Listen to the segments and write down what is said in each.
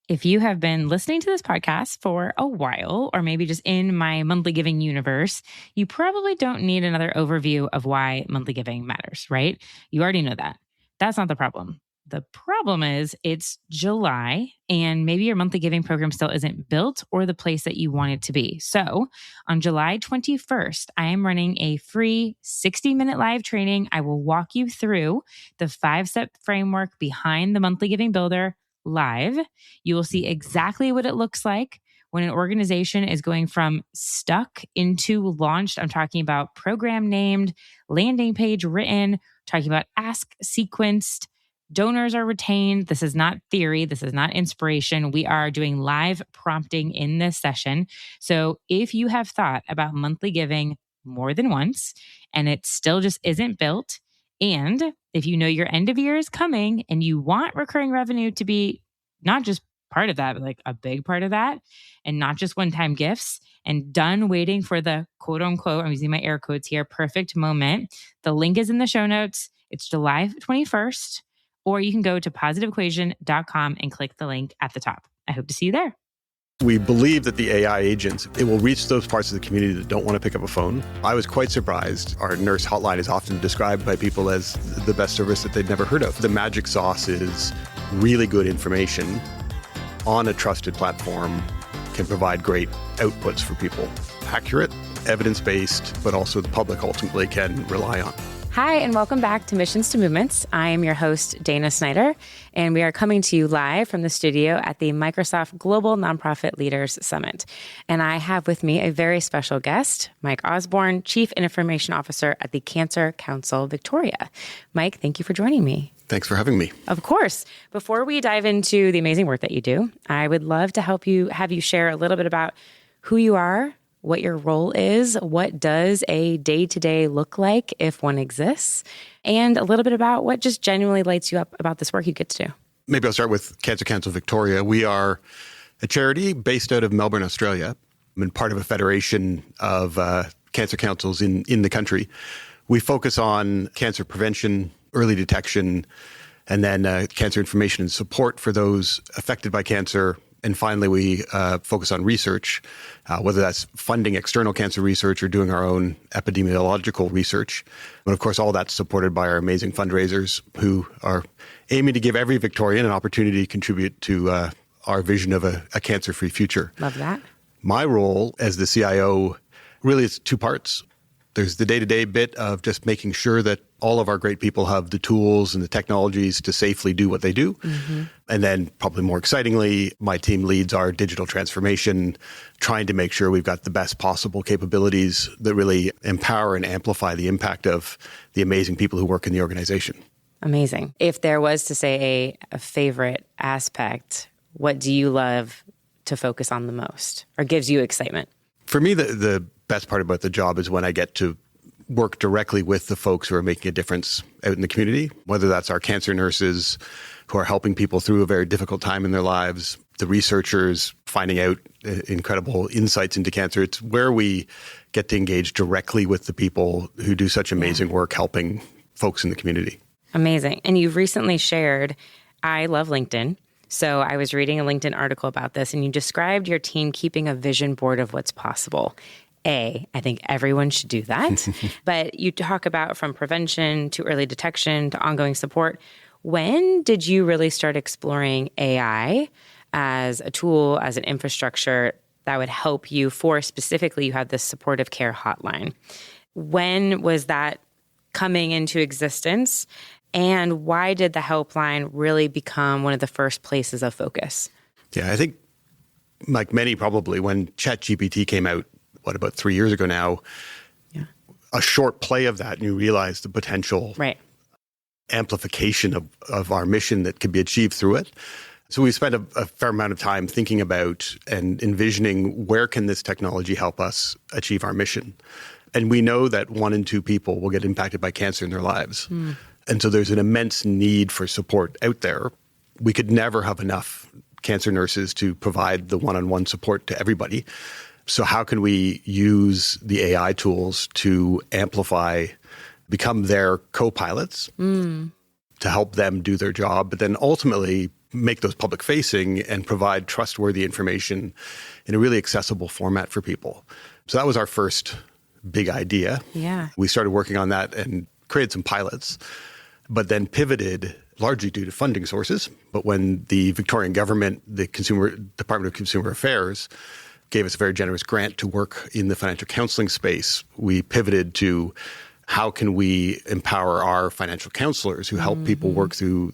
If you have been listening to this podcast for a while, or maybe just in my monthly giving universe, you probably don't need another overview of why monthly giving matters, right? You already know that. That's not the problem. The problem is it's July and maybe your monthly giving program still isn't built or the place that you want it to be. So on July 21st, I am running a free 60-minute live training. I will walk you through the 5-step framework behind the monthly giving builder live. You will see exactly what it looks like when an organization is going from stuck into launched. I'm talking about program named, landing page written, talking about ask sequenced, donors are retained. This is not theory. This is not inspiration. We are doing live prompting in this session. So if you have thought about monthly giving more than once and it still just isn't built, and if you know your end of year is coming and you want recurring revenue to be not just part of that, but like a big part of that, and not just one-time gifts, and done waiting for the quote unquote, I'm using my air quotes here, perfect moment, the link is in the show notes. It's July 21st. Or you can go to positiveequation.com and click the link at the top. I hope to see you there. We believe that the AI agents, it will reach those parts of the community that don't want to pick up a phone. I was quite surprised. Our nurse hotline is often described by people as the best service that they'd never heard of. The magic sauce is really good information on a trusted platform, can provide great outputs for people. Accurate, evidence-based, but also the public ultimately can rely on. Hi, and welcome back to Missions to Movements. I am your host, Dana Snyder, and we are coming to you live from the studio at the Microsoft Global Nonprofit Leaders Summit. And I have with me a very special guest, Mike Osborne, Chief Information Officer at the Cancer Council Victoria. Mike, thank you for joining me. Thanks for having me. Of course. Before we dive into the amazing work that you do, I would love to have you share a little bit about who you are, what your role is, what does a day-to-day look like if one exists, and a little bit about what just genuinely lights you up about this work you get to do. Maybe I'll start with Cancer Council Victoria. We are a charity based out of Melbourne, Australia. I'm in part of a federation of cancer councils in the country. We focus on cancer prevention, early detection, and then cancer information and support for those affected by cancer. And finally, we focus on research, whether that's funding external cancer research or doing our own epidemiological research. But of course, all that's supported by our amazing fundraisers who are aiming to give every Victorian an opportunity to contribute to our vision of a cancer-free future. Love that. My role as the CIO really is two parts. There's the day-to-day bit of just making sure that all of our great people have the tools and the technologies to safely do what they do. Mm-hmm. And then probably more excitingly, my team leads our digital transformation, trying to make sure we've got the best possible capabilities that really empower and amplify the impact of the amazing people who work in the organization. Amazing. If there was to say a favorite aspect, what do you love to focus on the most or gives you excitement? For me, the best part about the job is when I get to work directly with the folks who are making a difference out in the community, whether that's our cancer nurses who are helping people through a very difficult time in their lives, the researchers finding out incredible insights into cancer. It's where we get to engage directly with the people who do such amazing work helping folks in the community. Amazing. And you've recently shared, I love LinkedIn. So I was reading a LinkedIn article about this, and you described your team keeping a vision board of what's possible. I think everyone should do that. But you talk about from prevention to early detection to ongoing support. When did you really start exploring AI as a tool, as an infrastructure that would help you for specifically, you have this supportive care hotline. When was that coming into existence? And why did the helpline really become one of the first places of focus? Yeah, I think like many probably, when ChatGPT came out, about 3 years ago now, a short play of that, and you realize the potential amplification of our mission that could be achieved through it. So we spent a fair amount of time thinking about and envisioning where can this technology help us achieve our mission. And we know that 1 in 2 people will get impacted by cancer in their lives. And so there's an immense need for support out there. We could never have enough cancer nurses to provide the one-on-one support to everybody. So how can we use the AI tools to amplify, become their co-pilots to help them do their job, but then ultimately make those public facing and provide trustworthy information in a really accessible format for people. So that was our first big idea. Yeah. We started working on that and created some pilots, but then pivoted largely due to funding sources. But when the Victorian government, the Department of Consumer Affairs, gave us a very generous grant to work in the financial counseling space, we pivoted to how can we empower our financial counselors who help people work through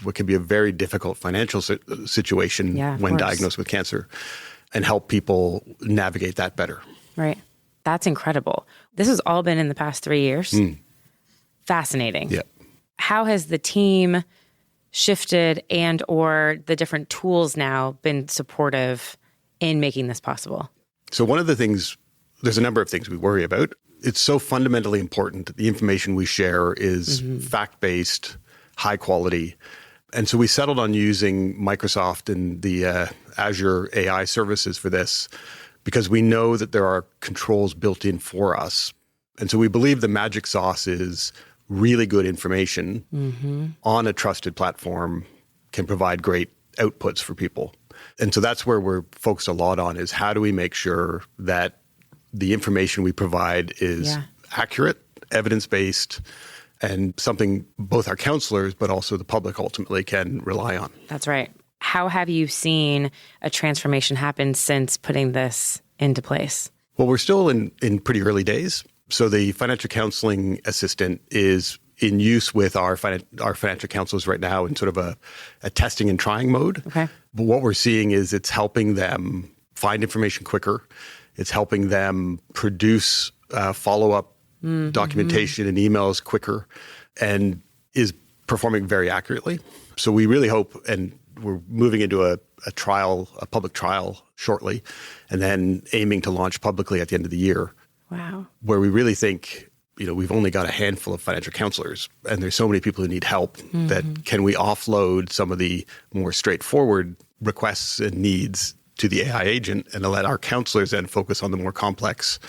what can be a very difficult financial situation when diagnosed with cancer, and help people navigate that better. Right. That's incredible. This has all been in the past 3 years. Fascinating. Yeah. How has the team shifted and or the different tools now been supportive in making this possible? So one of the things, there's a number of things we worry about. It's so fundamentally important that the information we share is fact-based, high quality. And so we settled on using Microsoft and the Azure AI services for this because we know that there are controls built in for us. And so we believe the magic sauce is really good information on a trusted platform can provide great outputs for people. And so that's where we're focused a lot on, is how do we make sure that the information we provide is accurate, evidence-based, and something both our counselors but also the public ultimately can rely on. That's right. How have you seen a transformation happen since putting this into place? Well, we're still in pretty early days. So the financial counseling assistant is in use with our financial counselors right now in sort of a testing and trying mode. Okay. But what we're seeing is it's helping them find information quicker. It's helping them produce follow-up documentation and emails quicker, and is performing very accurately. So we really hope, and we're moving into a public trial shortly, and then aiming to launch publicly at the end of the year. Wow. Where we really think, we've only got a handful of financial counselors, and there's so many people who need help that can we offload some of the more straightforward requests and needs to the AI agent and to let our counselors then focus on the more complex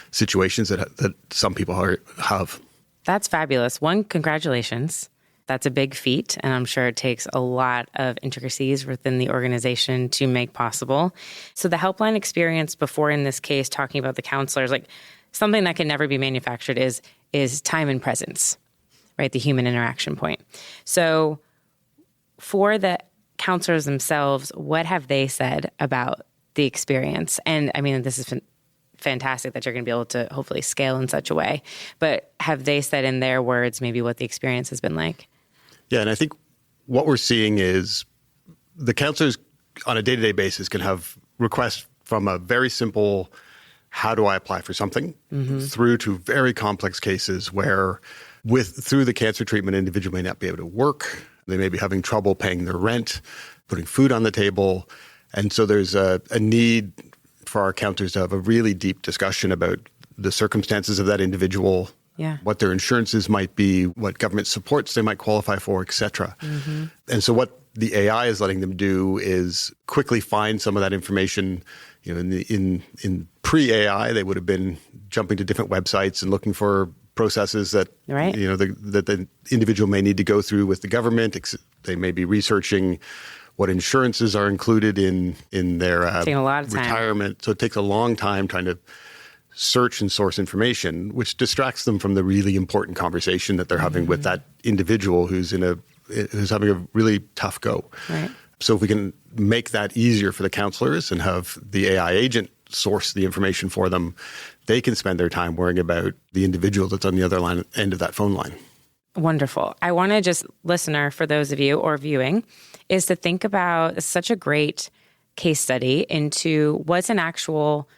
situations that some people have. That's fabulous. One, congratulations. That's a big feat, and I'm sure it takes a lot of intricacies within the organization to make possible. So the helpline experience before, in this case, talking about the counselors, like something that can never be manufactured is time and presence, right? The human interaction point. So for the counselors themselves, what have they said about the experience? And I mean, this is fantastic that you're going to be able to hopefully scale in such a way, but have they said in their words maybe what the experience has been like? Yeah, and I think what we're seeing is the counselors on a day-to-day basis can have requests from a very simple, how do I apply for something, through to very complex cases where through the cancer treatment, an individual may not be able to work. They may be having trouble paying their rent, putting food on the table. And so there's a need for our counselors to have a really deep discussion about the circumstances of that individual, what their insurances might be, what government supports they might qualify for, et cetera. And so what the AI is letting them do is quickly find some of that information. In pre-AI, they would have been jumping to different websites and looking for processes that that the individual may need to go through with the government. They may be researching what insurances are included in their retirement. So it takes a long time trying to search and source information, which distracts them from the really important conversation that they're having with that individual who's having a really tough go. Right. So if we can make that easier for the counselors and have the AI agent source the information for them, they can spend their time worrying about the individual that's on the other end of that phone line. Wonderful. I want to just, listener, for those of you or viewing, is to think about such a great case study into what's an actual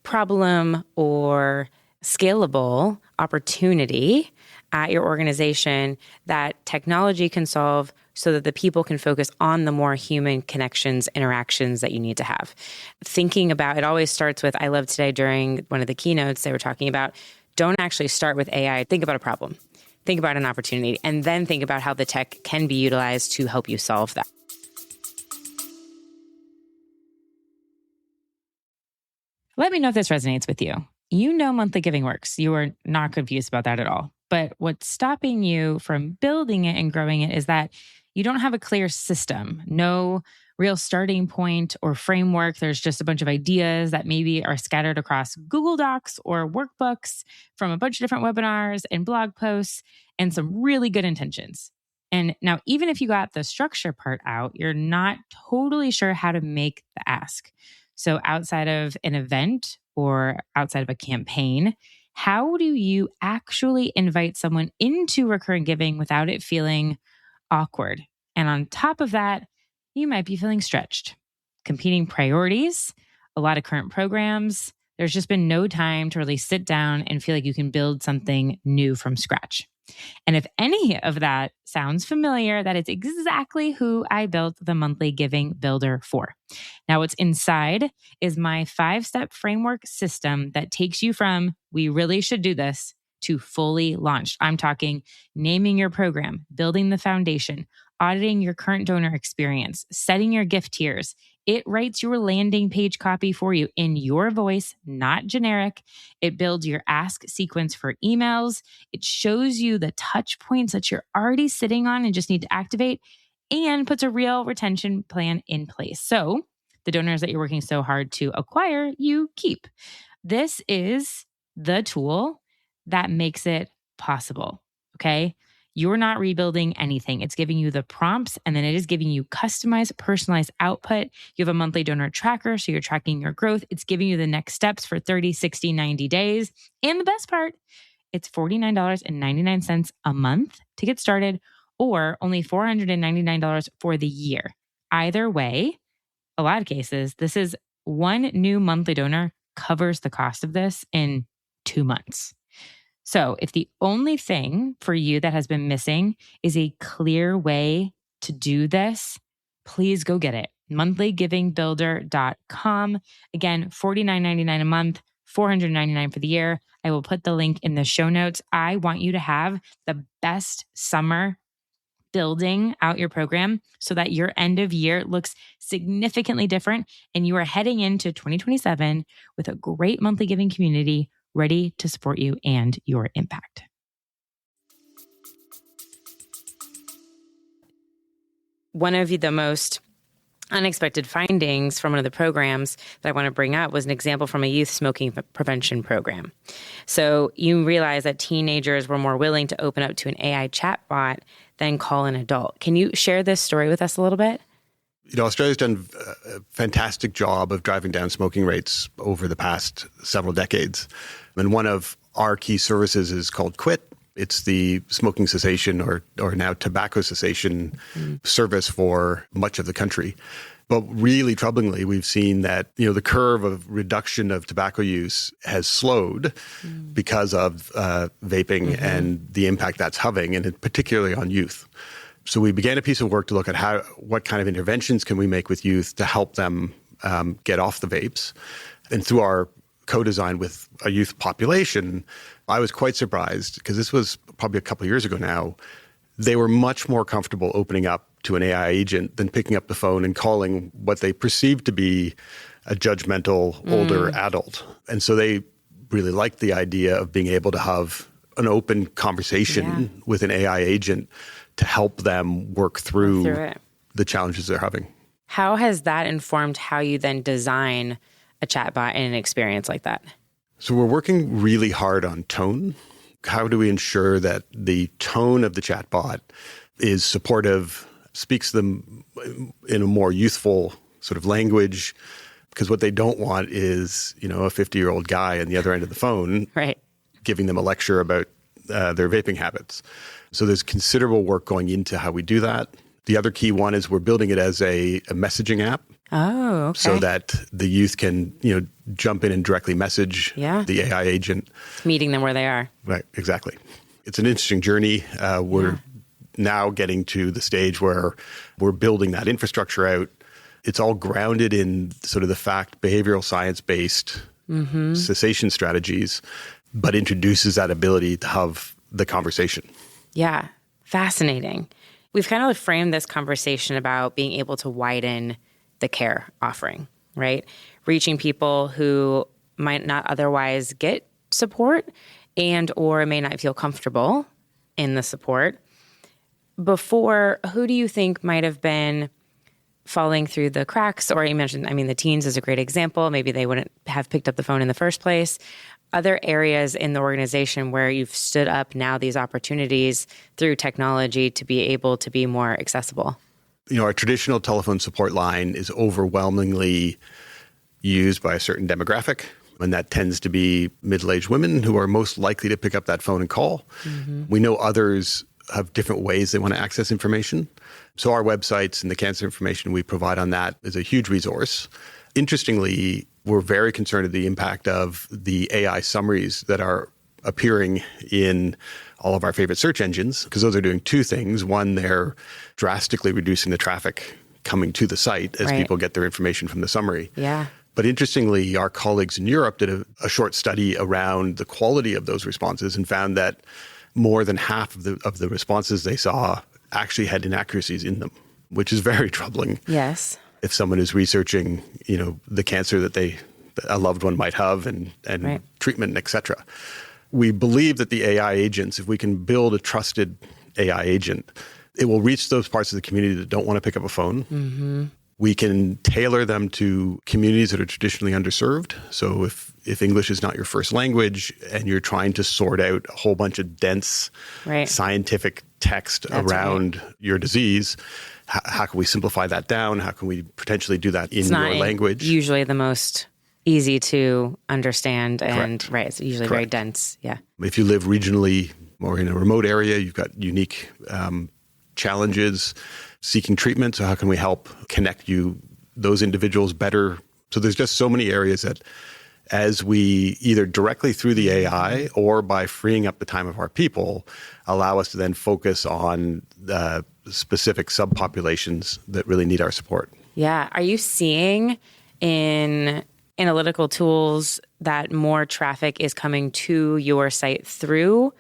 problem or scalable opportunity at your organization that technology can solve so that the people can focus on the more human connections, interactions that you need to have. Thinking about, it always starts with, I love today during one of the keynotes, they were talking about, don't actually start with AI. Think about a problem. Think about an opportunity, and then think about how the tech can be utilized to help you solve that. Let me know if this resonates with you. You know monthly giving works. You are not confused about that at all. But what's stopping you from building it and growing it is that you don't have a clear system, no real starting point or framework. There's just a bunch of ideas that maybe are scattered across Google Docs or workbooks from a bunch of different webinars and blog posts and some really good intentions. And now, even if you got the structure part out, you're not totally sure how to make the ask. So outside of an event or outside of a campaign, how do you actually invite someone into recurring giving without it feeling awkward? And on top of that, you might be feeling stretched. Competing priorities, a lot of current programs. There's just been no time to really sit down and feel like you can build something new from scratch. And if any of that sounds familiar, that is exactly who I built the monthly giving builder for. Now, what's inside is my 5-step framework system that takes you from we really should do this to fully launched. I'm talking naming your program, building the foundation, auditing your current donor experience, setting your gift tiers. It writes your landing page copy for you in your voice, not generic. It builds your ask sequence for emails. It shows you the touch points that you're already sitting on and just need to activate, and puts a real retention plan in place. So the donors that you're working so hard to acquire, you keep. This is the tool that makes it possible. Okay. You're not rebuilding anything. It's giving you the prompts, and then it is giving you customized, personalized output. You have a monthly donor tracker, so you're tracking your growth. It's giving you the next steps for 30, 60, 90 days. And the best part, it's $49.99 a month to get started, or only $499 for the year. Either way, a lot of cases, this is one new monthly donor covers the cost of this in 2 months. So if the only thing for you that has been missing is a clear way to do this, please go get it. monthlygivingbuilder.com. Again, $49.99 a month, $499 for the year. I will put the link in the show notes. I want you to have the best summer building out your program so that your end of year looks significantly different and you are heading into 2027 with a great monthly giving community ready to support you and your impact. One of the most unexpected findings from one of the programs that I want to bring up was an example from a youth smoking prevention program. So you realize that teenagers were more willing to open up to an AI chatbot than call an adult. Can you share this story with us a little bit? Australia's done a fantastic job of driving down smoking rates over the past several decades. And one of our key services is called Quit. It's the smoking cessation or now tobacco cessation service for much of the country. But really troublingly, we've seen that, the curve of reduction of tobacco use has slowed because of vaping and the impact that's having, and particularly on youth. So we began a piece of work to look at what kind of interventions can we make with youth to help them get off the vapes. And through our co-design with a youth population, I was quite surprised because this was probably a couple of years ago now. They were much more comfortable opening up to an AI agent than picking up the phone and calling what they perceived to be a judgmental older adult. And so they really liked the idea of being able to have an open conversation with an AI agent to help them work through the challenges they're having. How has that informed how you then design a chatbot in an experience like that? So we're working really hard on tone. How do we ensure that the tone of the chatbot is supportive, speaks to them in a more youthful sort of language? Because what they don't want is, a 50-year-old guy on the other end of the phone giving them a lecture about their vaping habits. So there's considerable work going into how we do that. The other key one is we're building it as a messaging app. Oh, okay. So that the youth can, jump in and directly message the AI agent. It's meeting them where they are. Right, exactly. It's an interesting journey. We're now getting to the stage where we're building that infrastructure out. It's all grounded in sort of the behavioral science-based cessation strategies, but introduces that ability to have the conversation. Yeah, fascinating. We've kind of framed this conversation about being able to widen the care offering, right? Reaching people who might not otherwise get support and or may not feel comfortable in the support. before, who do you think might have been falling through the cracks? Or you mentioned, the teens is a great example. Maybe they wouldn't have picked up the phone in the first place. Other areas in the organization where you've stood up now these opportunities through technology to be able to be more accessible? Our traditional telephone support line is overwhelmingly used by a certain demographic, and that tends to be middle-aged women who are most likely to pick up that phone and call. Mm-hmm. We know others have different ways they want to access information. So our websites and the cancer information we provide on that is a huge resource. Interestingly, we're very concerned with the impact of the AI summaries that are appearing in all of our favorite search engines, because those are doing two things. One, they're drastically reducing the traffic coming to the site as people get their information from the summary. Yeah. But interestingly, our colleagues in Europe did a short study around the quality of those responses and found that more than half of the responses they saw actually had inaccuracies in them, which is very troubling. Yes. If someone is researching, the cancer that a loved one might have and treatment, et cetera. We believe that the AI agents, if we can build a trusted AI agent, it will reach those parts of the community that don't want to pick up a phone. Mm-hmm. We can tailor them to communities that are traditionally underserved. So if English is not your first language and you're trying to sort out a whole bunch of dense scientific text around your disease, how can we simplify that down? How can we potentially do that in your language? Usually the most easy to understand and it's usually very dense. Yeah. If you live regionally or in a remote area, you've got unique challenges seeking treatment. So how can we help connect those individuals better? So there's just so many areas that as we either directly through the AI or by freeing up the time of our people, allow us to then focus on the specific subpopulations that really need our support. Yeah. Are you seeing in analytical tools that more traffic is coming to your site through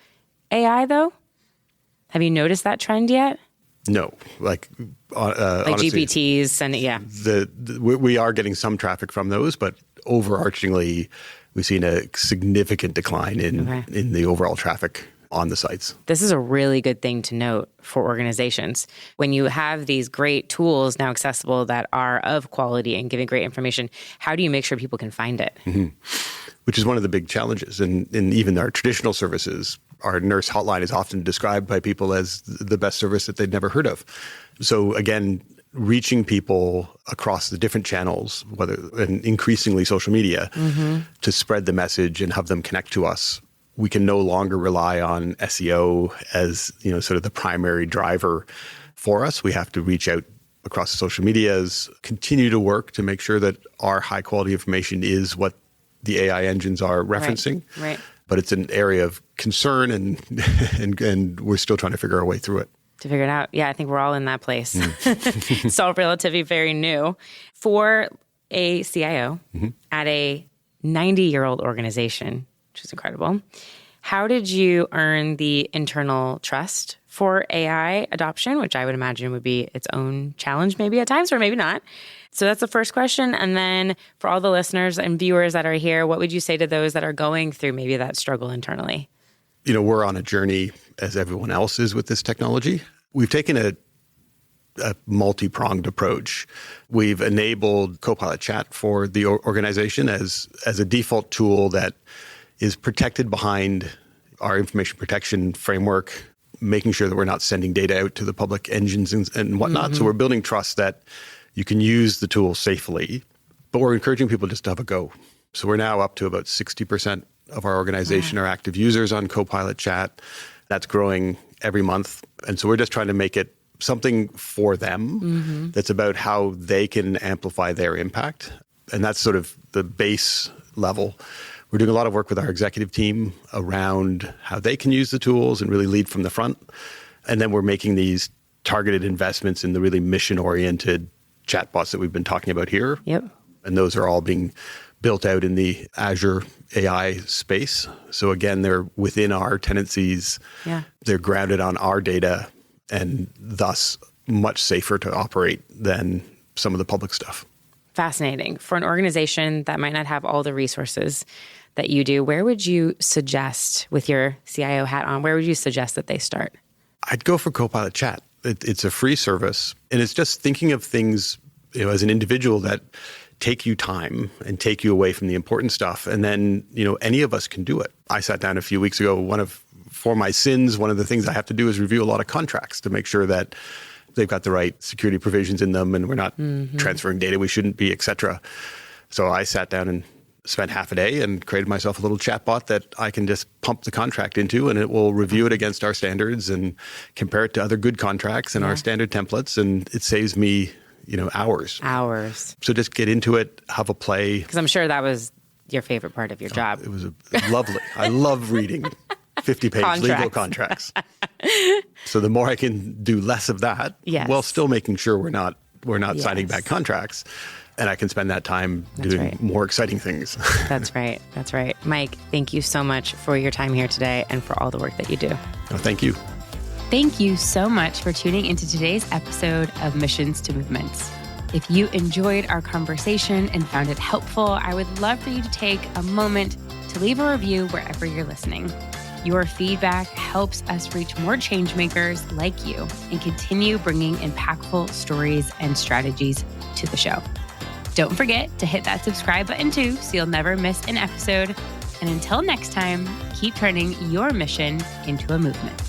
AI though? Have you noticed that trend yet? No, honestly, GPTs and we are getting some traffic from those, but overarchingly, we've seen a significant decline in the overall traffic on the sites. This is a really good thing to note for organizations. When you have these great tools now accessible that are of quality and giving great information, how do you make sure people can find it? Mm-hmm. Which is one of the big challenges. And even our traditional services, our nurse hotline is often described by people as the best service that they'd never heard of. So again, reaching people across the different channels, and increasingly social media, to spread the message and have them connect to us. We can no longer rely on SEO as sort of the primary driver for us. We have to reach out across the social medias, continue to work to make sure that our high quality information is what the AI engines are referencing. Right. But it's an area of concern and we're still trying to figure our way through it. To figure it out. Yeah, I think we're all in that place. It's all relatively very new. For a CIO at a 90-year-old organization, which is incredible, how did you earn the internal trust for AI adoption, which I would imagine would be its own challenge maybe at times, or maybe not? So that's the first question. And then for all the listeners and viewers that are here, what would you say to those that are going through maybe that struggle internally? We're on a journey, as everyone else is with this technology. We've taken a multi-pronged approach. We've enabled Copilot Chat for the organization as a default tool that is protected behind our information protection framework, making sure that we're not sending data out to the public engines and whatnot. So we're building trust that you can use the tool safely, but we're encouraging people just to have a go. So we're now up to about 60% of our organization are active users on Copilot Chat. That's growing every month. And so we're just trying to make it something for them that's about how they can amplify their impact. And that's sort of the base level. We're doing a lot of work with our executive team around how they can use the tools and really lead from the front. And then we're making these targeted investments in the really mission-oriented chatbots that we've been talking about here. Yep. And those are all being built out in the Azure AI space. So again, they're within our tenancies. Yeah. They're grounded on our data and thus much safer to operate than some of the public stuff. Fascinating. For an organization that might not have all the resources that you do, where would you suggest, with your CIO hat on, where would you suggest that they start? I'd go for Copilot Chat. It's a free service, and it's just thinking of things, as an individual that take you time and take you away from the important stuff. And then, any of us can do it. I sat down a few weeks ago. For my sins, one of the things I have to do is review a lot of contracts to make sure that they've got the right security provisions in them and we're not transferring data we shouldn't be, et cetera. So I sat down and spent half a day and created myself a little chatbot that I can just pump the contract into, and it will review it against our standards and compare it to other good contracts and our standard templates. And it saves me, hours. So just get into it, have a play. Because I'm sure that was your favorite part of your job. It was lovely. I love reading 50-page legal contracts. So the more I can do less of that, while still making sure we're not signing bad contracts, and I can spend that time doing more exciting things. That's right. Mike, thank you so much for your time here today and for all the work that you do. Oh, thank you. Thank you so much for tuning into today's episode of Missions to Movements. If you enjoyed our conversation and found it helpful, I would love for you to take a moment to leave a review wherever you're listening. Your feedback helps us reach more change makers like you and continue bringing impactful stories and strategies to the show. Don't forget to hit that subscribe button too, so you'll never miss an episode. And until next time, keep turning your mission into a movement.